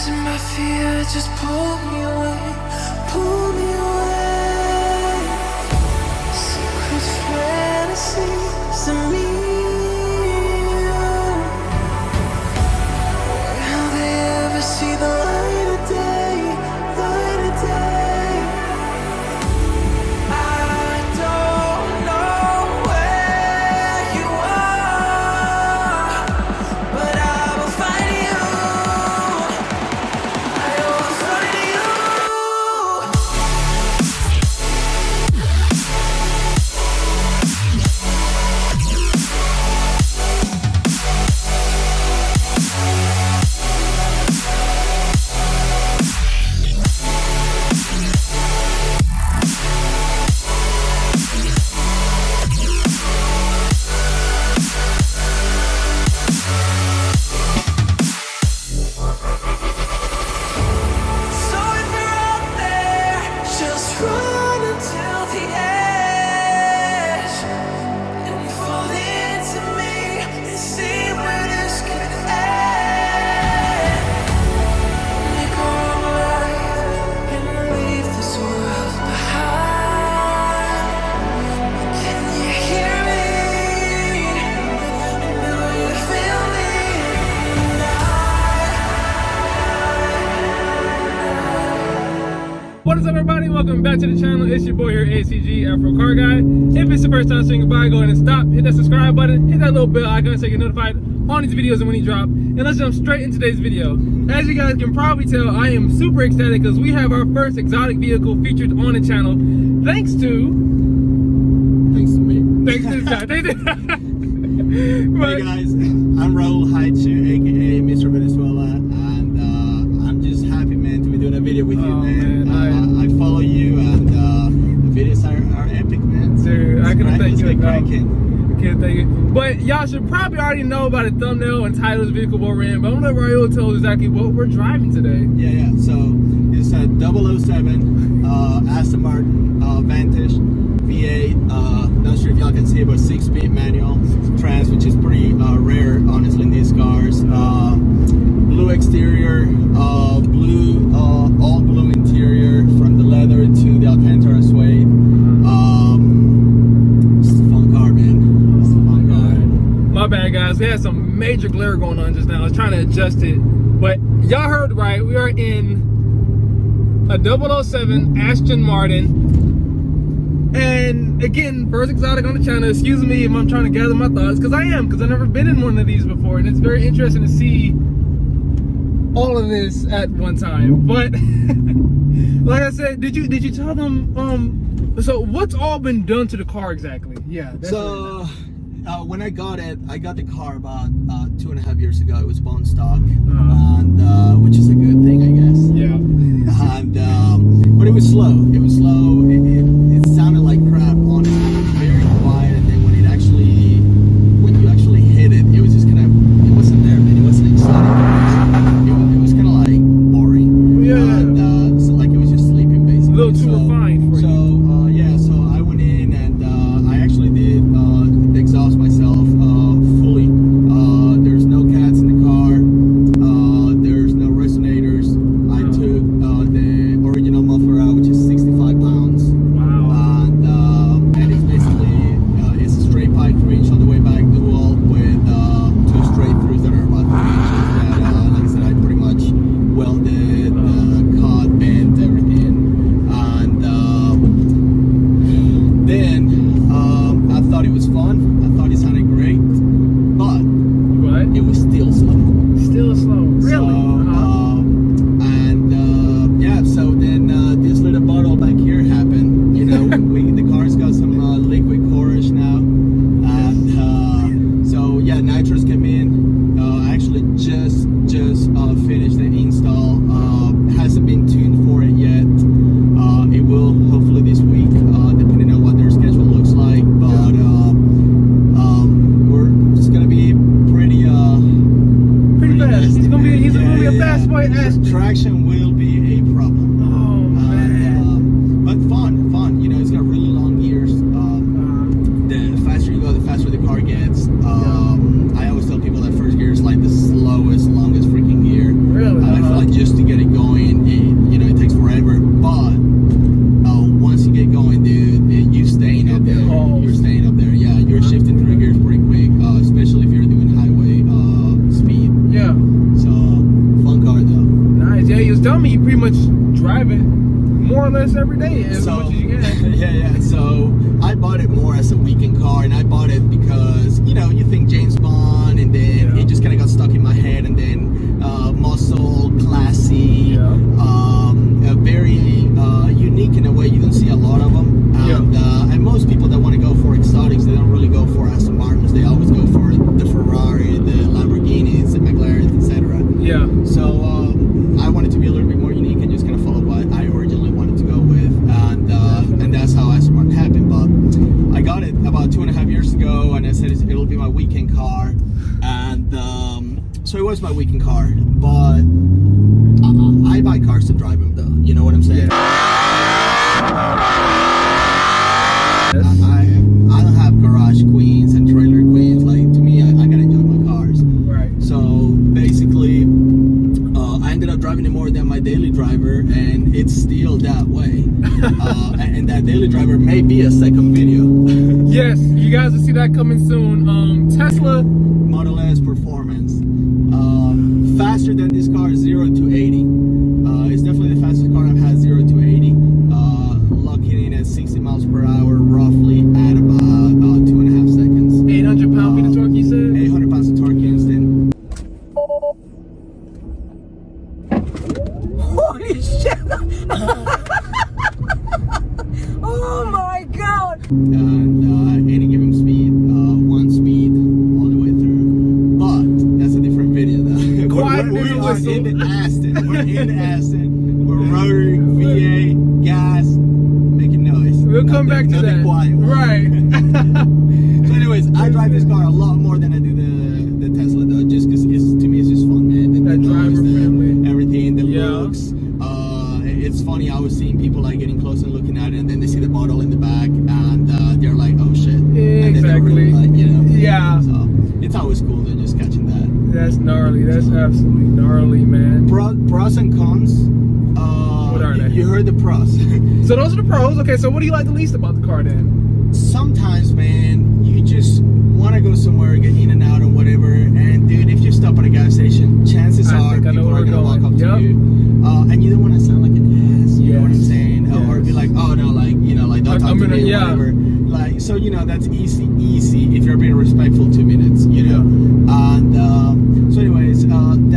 and my fear just pull me away, pull me away. Secret fantasies of me. Will they ever see the light of day, light of day? I don't know where you are, but I will find you. I will find you. So if you're out there, just run until the edge and fall into me and see where this could end. Make our own life and leave this world behind. Can you hear me? Do you feel me? What is up, everybody? Welcome back to the channel. It's your boy here, ACG Afro Car Guy. If it's the first time swinging by, go ahead and stop, hit that subscribe button, hit that little bell icon so you get notified on these videos and when he drop. And let's jump straight into today's video. As you guys can probably tell, I am super ecstatic because we have our first exotic vehicle featured on the channel. Thanks to me. Thanks to Hey guys, I'm Raul Haichu, aka Mr. Venezuela, and I'm just happy, man, to be doing a video with you, Oh, man. man, I follow you, and the videos are epic, man. Dude, I couldn't thank you enough. enough. Can't thank you. But y'all should probably already know by the thumbnail and title of the vehicle what we're in. But I'm gonna let Raul tell us exactly what we're driving today. Yeah. So it's a 007 Aston Martin Vantage V8. Not sure if y'all can see it, but 6-speed manual trans, which is pretty rare, honestly, in these cars. Blue exterior, blue, all blue interior, from the leather to the Alcantara suede. It's a fun car, man. It's a fun car. My bad, guys. We had some major glare going on just now. I was trying to adjust it. But y'all heard right. We are in a 007 Aston Martin. And again, first exotic on the channel. Excuse me if I'm trying to gather my thoughts, because I've never been in one of these before, and it's very interesting to see all of this at one time. But like I said, did you tell them so what's all been done to the car exactly? Yeah. So when I got the car about 2.5 years ago. It was bone stock, and which is a good thing, I guess. Yeah. And but it was slow. It sounded like crap, honestly. It was very quiet, and then when you actually hit it, it was just kind of, it wasn't there, man. It wasn't exciting. It was kind of like boring. Yeah. And so like it was just sleeping, basically. A little too refined for you. So I went in and I actually did the exhaust myself fully. There's no cats in the car. There's no resonators. I took the original muffler out, which is 65 pounds. Wow. And it's basically it's a straight pipe 3-inch on the way back dual with 2 straight throughs that are about 3 inches. That, like I said, I pretty much welded, cut, bent, everything. And then I thought it was fun. I thought it sounded great, but What? it was still slow. Still slow. Really? So then this little bottle back here happened. You know, the car's got some liquid courage now, and so yeah, Nitrous came in. Actually just finished the install. Hasn't been tuned for it yet. It will hopefully this week, depending on what their schedule looks like. But it's gonna be pretty fast. He's gonna be a fast boy. Traction will be a problem. Oh man. But fun. You know, it's got really long gears. The faster you go, the faster the car gets. I always tell people that first gear is like the slowest, longest freaking gear. Really? I feel like just to telling me you pretty much drive it more or less every day as much as you can. Yeah. So I bought it more as a weekend car, and I bought it because you think James Bond, and then it just kind of got stuck in my head, and then muscle, classy, very unique in a way. You don't see a lot of them, and most people that want to go for exotics, they don't really go for Aston Martins. They always go for the Ferrari, the Lamborghinis, the McLarens, etc. Yeah. So I wanted to be a little bit more unique and just kind of follow what I originally wanted to go with, and that's how Aston Martin happened. But I got it about 2.5 years ago, and I said it'll be my weekend car, and so it was my weekend car. But I buy cars to drive them, though. You know what I'm saying? I don't have garage queens and trailer queens. Like, to me, I gotta enjoy my cars. Right. So basically, I ended up driving it more than my daily driver, and it's still that way. And that daily driver may be a second video. Yes, you guys will see that coming soon. Tesla Model S performance, faster than this car, 0 to 80. It's definitely the fastest car I've had, 0 to 80. Locking in at 60 miles per hour, roughly at about 2.5 seconds. 800 pound-feet of torque, you said? 800 pounds of torque instant. Holy shit! Oh my god! And any given speed, one speed all the way through. But that's a different video, though. Quiet we as a are whistle. in the Aston. We're in the Aston. We're rotary, V8, gas, making noise. We'll come back to nothing that. Quiet. Right. So, anyways, I drive this car a lot more than I do the Tesla, though, just because to me it's just fun, man. That driver friendly. Everything, the Yeah. looks. It's funny. I was seeing people like getting close and looking at it, and then they see the bottle in the back, and they're like, "Oh shit!" And then they Exactly. really like, Yeah. So it's always cool to just catching that. That's gnarly. That's absolutely gnarly, man. Pros and cons. What are they? You heard the pros. So those are the pros. Okay, so what do you like the least about the car then? Sometimes, man, you just want to go somewhere, get in and out and whatever. And dude, if you stop at a gas station, chances I are think I know people where are we're gonna walk going. up Yep. to you, and you don't want to sound like an ass. You know what I'm Yes. saying? Or be like, oh no, like like don't talk I'm to gonna- me or yeah. whatever. Like, so that's easy if you're being respectful. 2 minutes, And so, anyways, and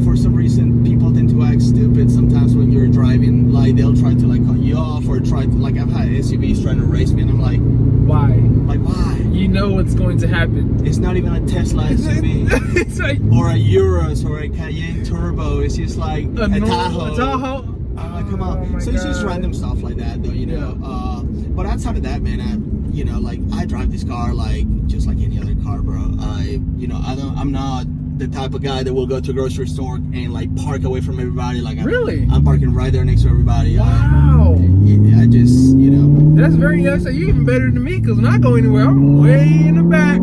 for some reason, people tend to act stupid sometimes when you're driving. Like, they'll try to like cut you off or try to like. I've had SUVs trying to race me, and I'm like, Why? why? You know what's going to happen. It's not even a Tesla SUV It's like or a Urus or a Cayenne Turbo. It's just like a Tahoe. A Tahoe. I'm like, come on. Oh my So it's just God. random stuff like that, though, But outside of that, man, I drive this car like just like any other car, bro. I'm not the type of guy that will go to a grocery store and like park away from everybody. Like, Really? I'm parking right there next to everybody. Wow. I just, That's very nice. You're even better than me because when I go anywhere, I'm way in the back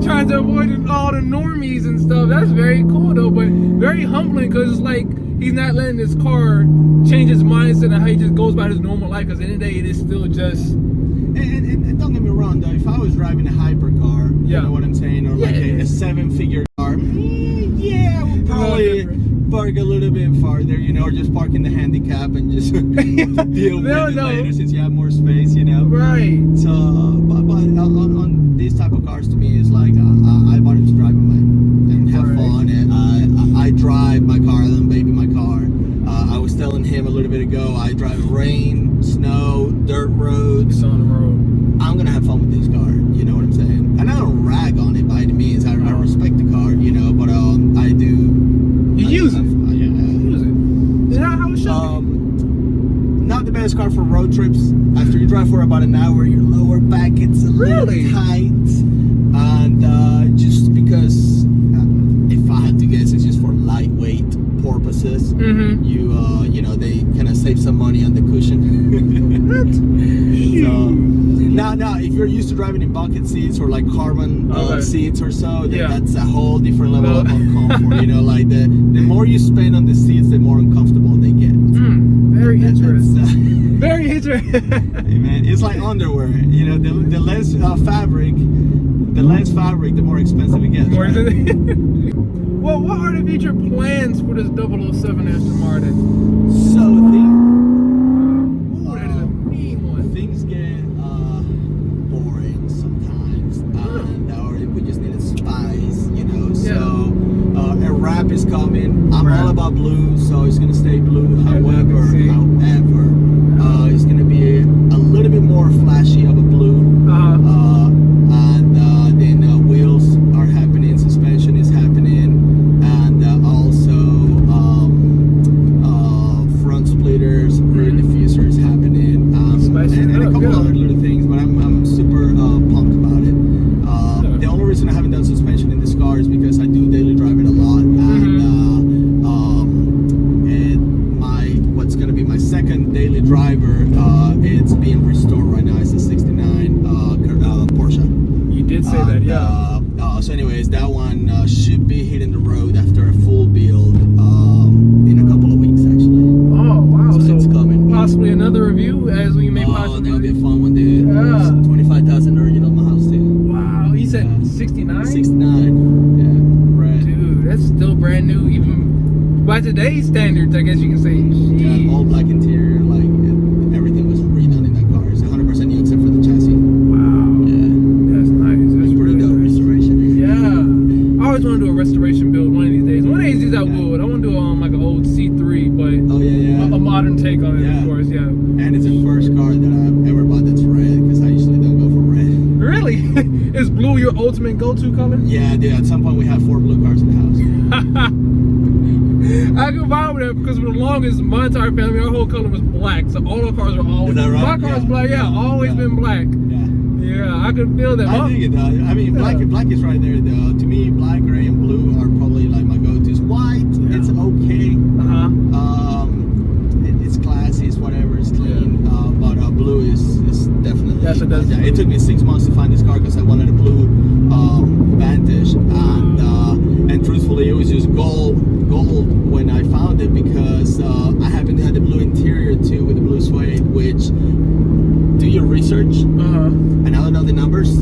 trying to avoid all the normies and stuff. That's very cool though, but very humbling because it's like he's not letting his car change his mindset and how he just goes about his normal life because at the end of the day, it is still just. And don't get me wrong, though. If I was driving a hypercar, you know what I'm saying, or like a 7-figure car, I would probably park a little bit farther, or just park in the handicap and just deal with it later since you have more space, Right. So, but on these type of cars, to me, it's like I bought it to drive them and have fun, and I drive my car, I don't baby my car. I was telling him a little bit ago, I drive rain, snow, dirt roads. It's on the road. I'm gonna have fun with this car, you know what I'm saying? And I don't rag on it by any means. I respect the car, but I do. You use it. Yeah. Use it. Is that how it should be? Not the best car for road trips. After you drive for about an hour, your lower back gets a Really? little tight, and just because, if I had to guess, it's just for lightweight purposes. Mm-hmm. They kind of save some money on the cushion. So, now, if you're used to driving in bucket seats or like carbon seats or so, then that's a whole different level of comfort. Like the more you spend on the seats, the more uncomfortable they get. Very interesting. Very interesting. Hey, man, it's like underwear. The less fabric, the more expensive it gets. More right? than Well, what are the future plans for this 007 Aston Martin? So Ooh, that is a mean one. things get boring sometimes, or we just need a spice, you know. So a wrap is coming. I'm all about blue, so it's gonna stay blue. However, it's gonna be a little bit more flashy of a blue. And then wheels are happening, suspension is happening, and also front splitters, rear diffuser is happening, and a couple other little things. But I'm super pumped about it. The only reason I haven't done suspension in this car is because I do daily drive it a lot, and what's gonna be my second daily driver, it's being restored right now. It's a '69 Porsche. You did say that, yeah. So anyways, that one should be hitting the road after a full build in a couple of weeks, actually. Oh, wow. So it's coming. Possibly another review as we may Oh, possibly. that'll be a fun one, dude. Yeah. 25,000 original in my house, too. Wow. You said 69? 69. Yeah, right. Dude, that's still brand new, even by today's standards, I guess you can say. Yeah, all black interior, like everything was redone in that car. It's 100% new except for the chassis. Wow. Yeah. That's nice. That's Pretty really dope nice. restoration. Yeah. I always want to do a restoration build one of these days. One of these days I would. I want to do like an old C3, but Oh yeah. a modern take on it, Yeah. of course, yeah. And it's the first car that I've ever bought that's red, because I usually don't go for red. Really? Is blue your ultimate go-to color? Yeah, dude. At some point we have 4 blue cars in the house. I can vibe with that because for the longest, my entire family, our whole color was black. So all our cars are always. Is that right? My car's Yeah. black, yeah, always Yeah. been black. Yeah. Yeah, I could feel that. I dig it though. I mean, black is right there though. To me, black, gray, and blue are probably like my go-tos. White, it's okay. It's classy, it's whatever, it's clean. But blue is definitely. Yes, it does. It took me 6 months to find this car because I wanted a blue Vantage, and truthfully, it was just gold when I found it, because I happen to have the blue interior too with the blue suede. Which, do your research. And I don't know the numbers.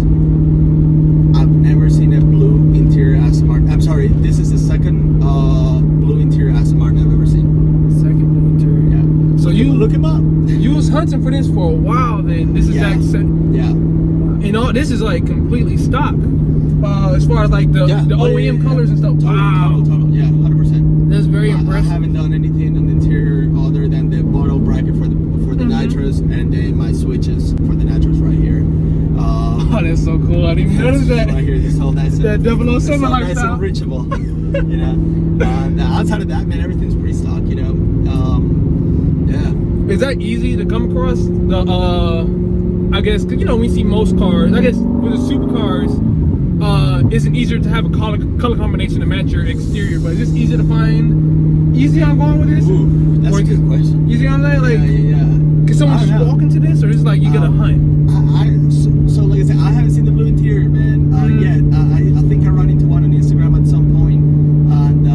I've never seen a blue interior Aston Martin. I'm sorry, this is the second blue interior Aston Martin I've ever seen. Second blue interior. Yeah. So you look him up. You was hunting for this for a while. Then this is Yeah. yeah. And all this is like completely stock. As far as like the OEM colors and stuff. Total. Yeah, 100%. That's very I impressive. haven't done anything on the interior other than the bottle bracket for the Nitrous, and then my switches for the Nitrous right here. Oh, that's so cool. I didn't even notice that. Right here, this whole nice. That 007 nice lifestyle. and reachable. You know. Outside of that, man, everything's pretty stock. You know. Yeah. Is that easy to come across? The I guess, cause you know we see most cars. I guess with the supercars, it's easier to have a color combination to match your exterior. But is this easy to find? Easy I'm going with this? Ooh, that's Or a good question. You see what I'm saying? Like, Yeah. can someone I don't just know. walk into this, or is it like you gotta hunt? So like I said, I haven't seen the blue interior, man, yet. I think I run into one on Instagram at some point, and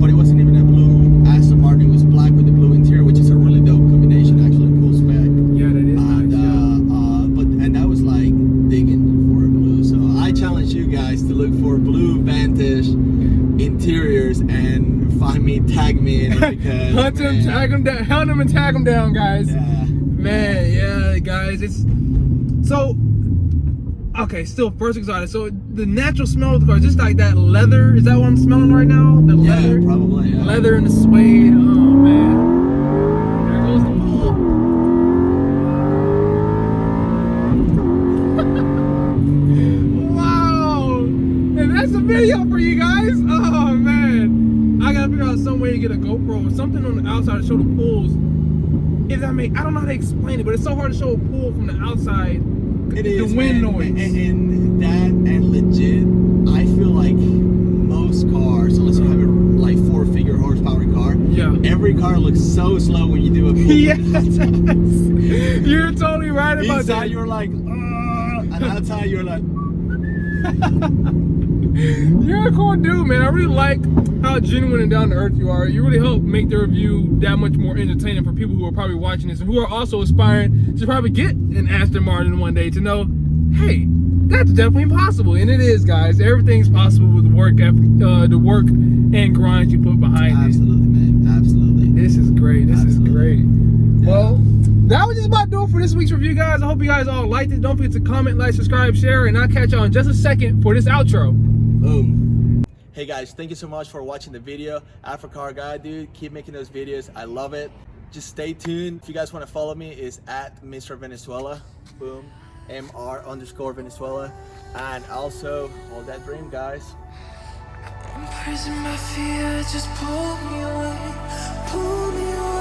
but it wasn't even a blue Aston Martin. It was black with the blue interior, which is a really dope combination, actually, cool spec. Yeah, that is nice. And that was like digging for a blue. So I challenge you guys to look for blue Vantage interiors and find me, tag me in it, because Hunt them, tag them down, hunt them and tag them down, guys. Yeah. Man, yeah, guys, it's so okay. Still, first exotic. So the natural smell of the car, just like that leather. Is that what I'm smelling right now? The leather, Yeah, probably. Yeah. leather and the suede. Oh man, there goes the pool. Wow, and that's a video for you guys. Oh man, I gotta figure out some way to get a GoPro or something on the outside to show the pools. If that I don't know how to explain it, but it's so hard to show a pool from the outside. It The is, wind man. noise. And that, and legit, I feel like most cars, unless you have a like 4-figure horsepower car, Yeah. every car looks so slow when you do a pull. Yes, you're totally right about Inside that. you're like, and outside you're like, You're a cool dude, man. I really like how genuine and down to earth you are. You really help make the review that much more entertaining for people who are probably watching this and who are also aspiring to probably get an Aston Martin one day, to know, hey, that's definitely possible, and it is, guys. Everything's possible with the work and grind you put behind it. Absolutely, man. Absolutely. This is great. This is great. Yeah. Well, that was just about do it for this week's review, guys. I hope you guys all liked it. Don't forget to comment, like, subscribe, share, and I'll catch y'all in just a second for this outro. Boom. Hey guys, thank you so much for watching the video. Car Guy, dude, keep making those videos. I love it. Just stay tuned. If you guys want to follow me, it's at Mr. Venezuela. Boom. MR_Venezuela. And also, hold that dream, guys. Imprisoned by fear, just pull me away, pull me away.